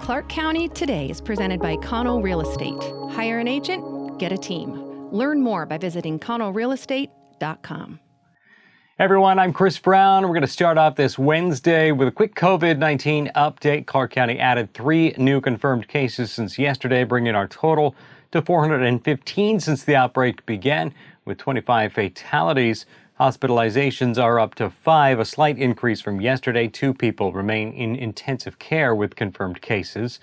Clark County Today is presented by Connell Real Estate. Hire an agent, get a team. Learn more by visiting connellrealestate.com. Everyone, I'm Chris Brown. We're going to start off this Wednesday with a quick COVID-19 update. Clark County added 3 new confirmed cases since yesterday, bringing our total to 415 since the outbreak began, with 25 fatalities. Hospitalizations are up to 5, a slight increase from yesterday. 2 people remain in intensive care with confirmed cases.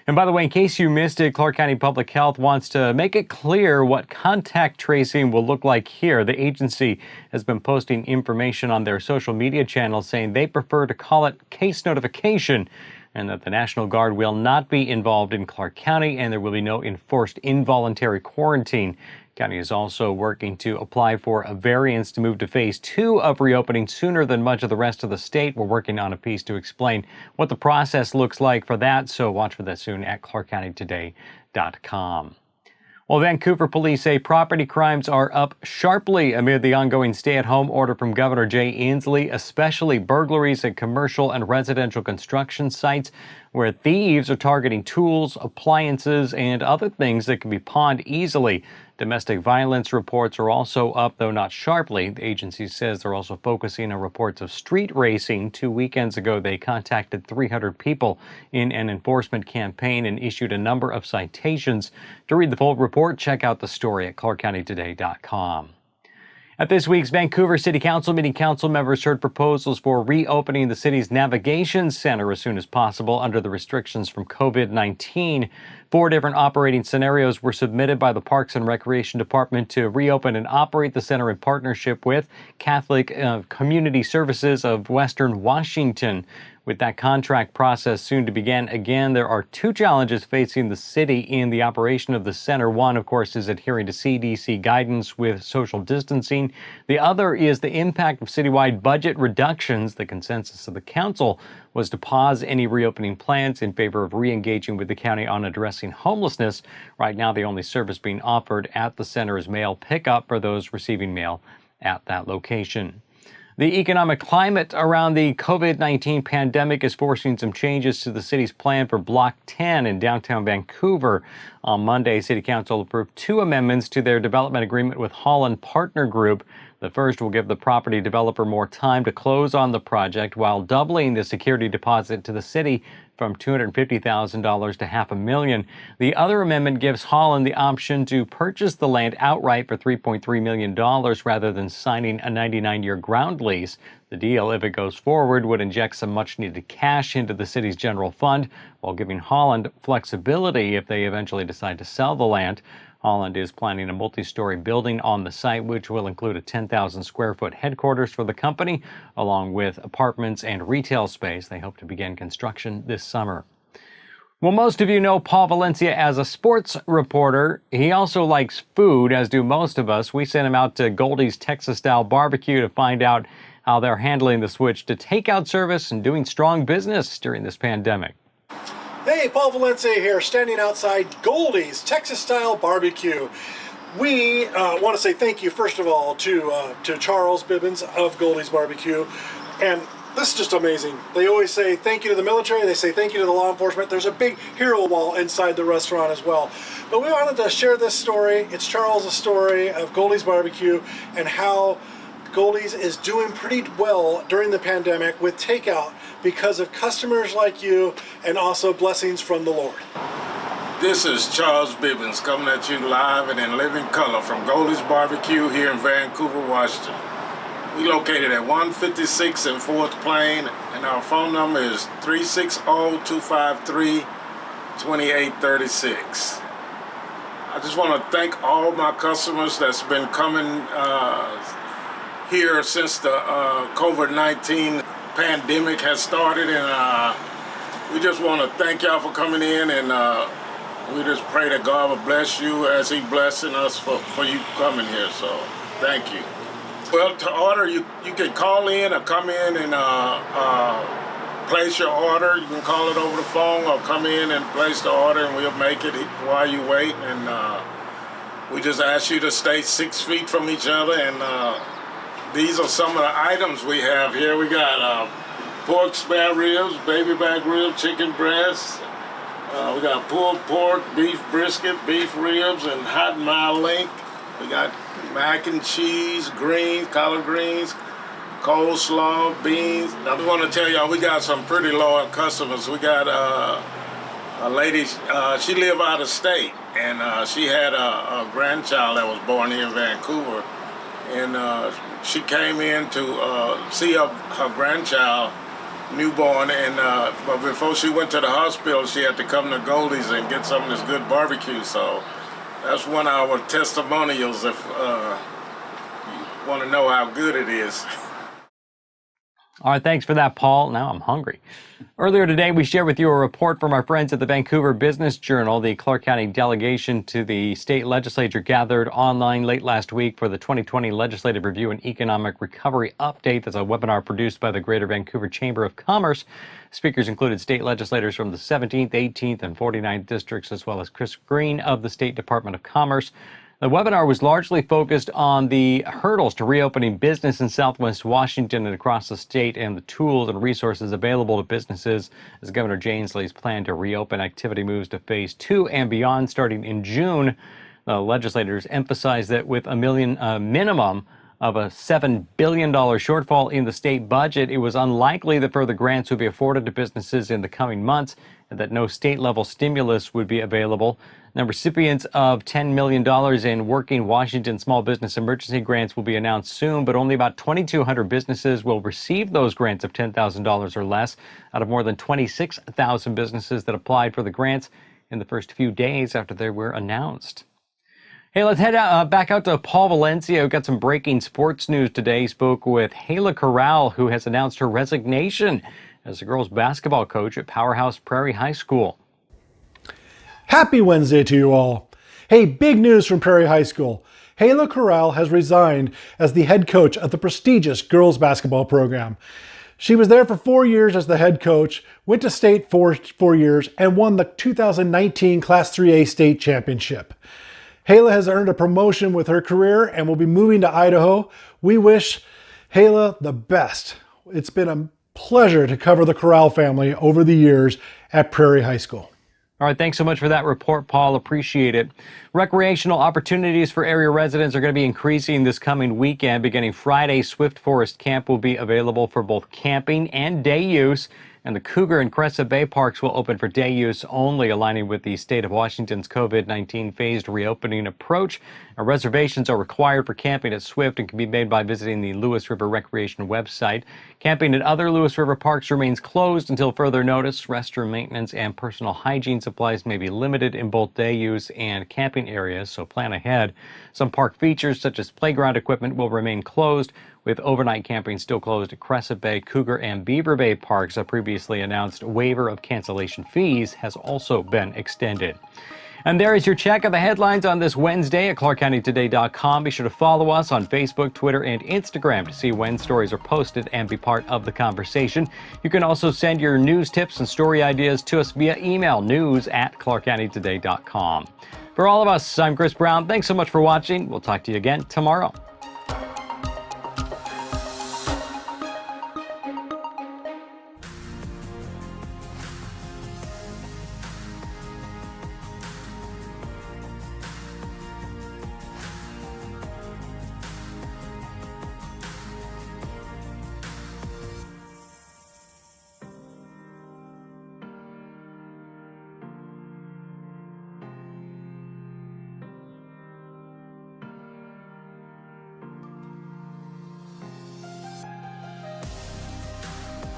And by the way, in case you missed it, Clark County Public Health wants to make it clear what contact tracing will look like here. The agency has been posting information on their social media channels saying they prefer to call it case notification, and that the National Guard will not be involved in Clark County, and there will be no enforced involuntary quarantine. County is also working to apply for a variance to move to phase 2 of reopening sooner than much of the rest of the state. We're working on a piece to explain what the process looks like for that, so watch for that soon at clarkcountytoday.com. Well, Vancouver police say property crimes are up sharply amid the ongoing stay-at-home order from Governor Jay Inslee, especially burglaries at commercial and residential construction sites where thieves are targeting tools, appliances, and other things that can be pawned easily. Domestic violence reports are also up, though not sharply. The agency says they're also focusing on reports of street racing. 2 weekends ago, they contacted 300 people in an enforcement campaign and issued a number of citations. To read the full report, check out the story at clarkcountytoday.com. At this week's Vancouver City Council meeting, council members heard proposals for reopening the city's navigation center as soon as possible under the restrictions from COVID-19. 4 different operating scenarios were submitted by the Parks and Recreation Department to reopen and operate the center in partnership with Catholic Community Services of Western Washington. With that contract process soon to begin again, there are 2 challenges facing the city in the operation of the center. One, of course, is adhering to CDC guidance with social distancing. The other is the impact of citywide budget reductions. The consensus of the council was to pause any reopening plans in favor of re-engaging with the county on addressing homelessness. Right now, the only service being offered at the center is mail pickup for those receiving mail at that location. The economic climate around the COVID-19 pandemic is forcing some changes to the city's plan for Block 10 in downtown Vancouver. On Monday, City Council approved 2 amendments to their development agreement with Holland Partner Group. The first will give the property developer more time to close on the project while doubling the security deposit to the city from $250,000 to $500,000. The other amendment gives Holland the option to purchase the land outright for $3.3 million rather than signing a 99-year ground lease. The deal, if it goes forward, would inject some much-needed cash into the city's general fund while giving Holland flexibility if they eventually decide to sell the land. Holland is planning a multi-story building on the site, which will include a 10,000-square-foot headquarters for the company, along with apartments and retail space. They hope to begin construction this summer. Well, most of you know Paul Valencia as a sports reporter. He also likes food, as do most of us. We sent him out to Goldies Texas-style barbecue to find out how they're handling the switch to takeout service and doing strong business during this pandemic. Hey, Paul Valencia here, standing outside Goldies Texas-style barbecue. We want to say thank you, first of all, to Charles Bibbins of Goldies BBQ. And this is just amazing. They always say thank you to the military. They say thank you to the law enforcement. There's a big hero wall inside the restaurant as well. But we wanted to share this story. It's Charles' story of Goldies BBQ and how Goldies is doing pretty well during the pandemic with takeout because of customers like you and also blessings from the Lord. This is Charles Bibbins coming at you live and in living color from Goldies BBQ here in Vancouver, Washington. We located at 156 and 4th Plain, and our phone number is 360-253-2836. I just want to thank all my customers that's been coming here since the COVID-19 pandemic has started, and we just want to thank y'all for coming in, and we just pray that God will bless you as He blessing us for you coming here. So thank you. Well, to order, you can call in or come in and place your order. You can call it over the phone or come in and place the order, and we'll make it while you wait. And we just ask you to stay 6 feet from each other. And these are some of the items we have here. We got pork spare ribs, baby back ribs, chicken breast, We got pulled pork, beef brisket, beef ribs, and hot and mild link. We got mac and cheese, greens, collard greens, coleslaw, beans. I just want to tell y'all, we got some pretty loyal customers. We got a lady, she lived out of state, and she had a grandchild that was born here in Vancouver. And she came in to see her grandchild, newborn, and but before she went to the hospital, she had to come to Goldies and get some of this good barbecue. So that's one of our testimonials if you want to know how good it is. All right, thanks for that, Paul. Now I'm hungry. Earlier today, we shared with you a report from our friends at the Vancouver Business Journal. The Clark County delegation to the state legislature gathered online late last week for the 2020 Legislative Review and Economic Recovery Update. That's a webinar produced by the Greater Vancouver Chamber of Commerce. Speakers included state legislators from the 17th, 18th, and 49th districts, as well as Chris Green of the State Department of Commerce. The webinar was largely focused on the hurdles to reopening business in Southwest Washington and across the state and the tools and resources available to businesses as Governor Jay Inslee's plan to reopen activity moves to phase 2 and beyond starting in June. The legislators emphasized that with a minimum of a $7 billion shortfall in the state budget, it was unlikely that further grants would be afforded to businesses in the coming months and that no state-level stimulus would be available. Now, recipients of $10 million in Working Washington Small Business Emergency Grants will be announced soon, but only about 2,200 businesses will receive those grants of $10,000 or less out of more than 26,000 businesses that applied for the grants in the first few days after they were announced. Hey, let's head back out to Paul Valencia, who got some breaking sports news today. He spoke with Hayla Corral, who has announced her resignation as the girls' basketball coach at Powerhouse Prairie High School. Happy Wednesday to you all. Hey, big news from Prairie High School. Hayla Corral has resigned as the head coach of the prestigious girls basketball program. She was there for 4 years as the head coach, went to state for 4 years, and won the 2019 Class 3A state championship. Hayla has earned a promotion with her career and will be moving to Idaho. We wish Hayla the best. It's been a pleasure to cover the Corral family over the years at Prairie High School. All right, thanks so much for that report, Paul. Appreciate it. Recreational opportunities for area residents are going to be increasing this coming weekend. Beginning Friday, Swift Forest Camp will be available for both camping and day use. And the Cougar and Crescent Bay parks will open for day use only, aligning with the state of Washington's COVID-19 phased reopening approach. Reservations are required for camping at Swift and can be made by visiting the Lewis River Recreation website. Camping at other Lewis River parks remains closed until further notice. Restroom maintenance and personal hygiene supplies may be limited in both day use and camping areas, so plan ahead. Some park features, such as playground equipment, will remain closed, with overnight camping still closed at Crescent Bay, Cougar, and Beaver Bay parks. A previously announced waiver of cancellation fees has also been extended. And there is your check of the headlines on this Wednesday at ClarkCountyToday.com. Be sure to follow us on Facebook, Twitter, and Instagram to see when stories are posted and be part of the conversation. You can also send your news tips and story ideas to us via email, news@ClarkCountyToday.com. For all of us, I'm Chris Brown. Thanks so much for watching. We'll talk to you again tomorrow.